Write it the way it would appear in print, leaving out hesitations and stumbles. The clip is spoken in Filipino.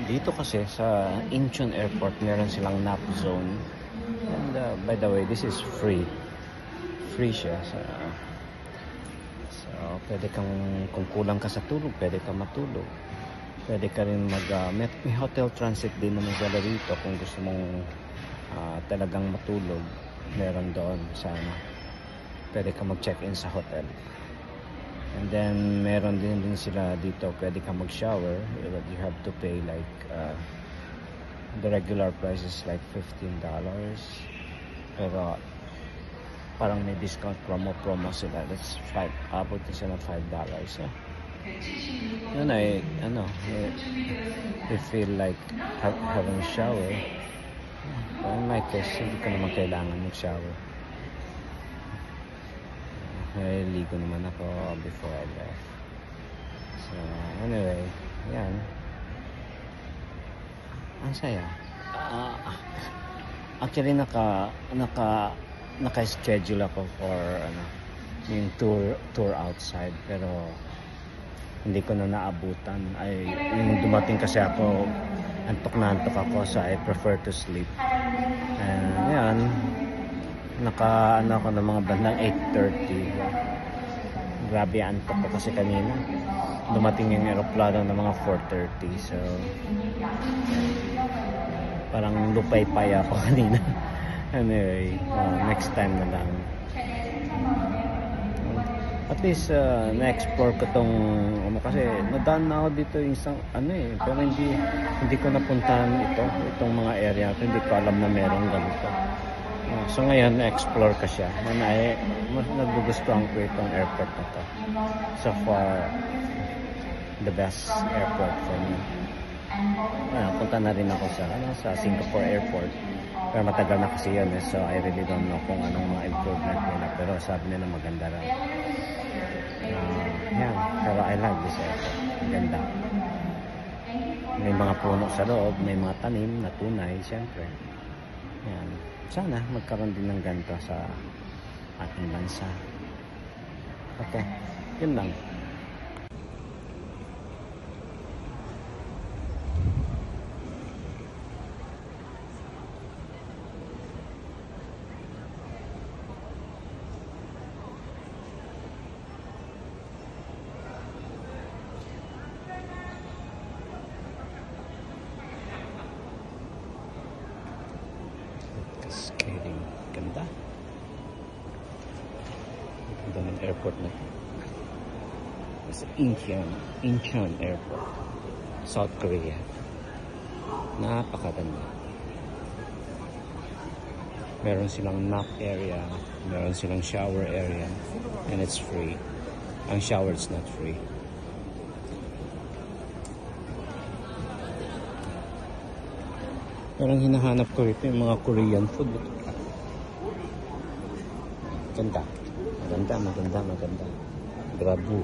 Dito kasi sa Incheon Airport, meron silang nap zone. And by the way, this is free. Free siya. So pwede kang, kung kulang ka sa tulog, pwede ka matulog. Pwede ka rin may hotel transit din naman sila rito kung gusto mong talagang matulog. Meron doon sana. Pwede ka mag-check-in sa hotel. And then meron din sila dito, pwede ka mag-shower, but you have to pay like the regular price is like $15. Pero parang may discount promo sila. That's abot na sila ng $5. So, yun ay you feel like having a shower. In my case, hindi ko naman kailangan mag-shower. Ligo naman ako before I left. So anyway, yan. Ang saya. Actually naka-schedule ako for yung tour outside, pero hindi ko na naabutan. Yung dumating kasi ako, antok ako, so I prefer to sleep. And yan, ako ng mga bandang 8:30. Grabe antok ko kasi kanina. Dumating yung aeroplano ng mga 4:30. So parang lupay-pay ako kanina. Anyway, next time na lang. At least na-explore ko tong kasi nadaan na ako dito yung isang pero hindi ko napuntahan itong mga area. Hindi ko alam na merong ganito. So ngayon, na-explore ko siya. Nagugustuhan ko itong airport na to. So far, the best airport for me. Punta na rin ako sa Singapore Airport. Pero matagal na kasi yun. So I really don't know kung anong mga improvement nila. Pero sabi nila maganda raw. Pero I like this airport. Maganda. May mga puno sa loob. May mga tanim na tunay, siyempre. Yan. Sana magkaroon din ng ganito sa ating bansa. Okay, yun lang. Cascading. Ganda. Ganda ng airport na ito. Sa Incheon Airport, South Korea. Napakaganda. Meron silang nap area, meron silang shower area, and it's free. Ang shower is not free. Parang hinahanap ko rito yung mga Korean food. Maganda. Grabu.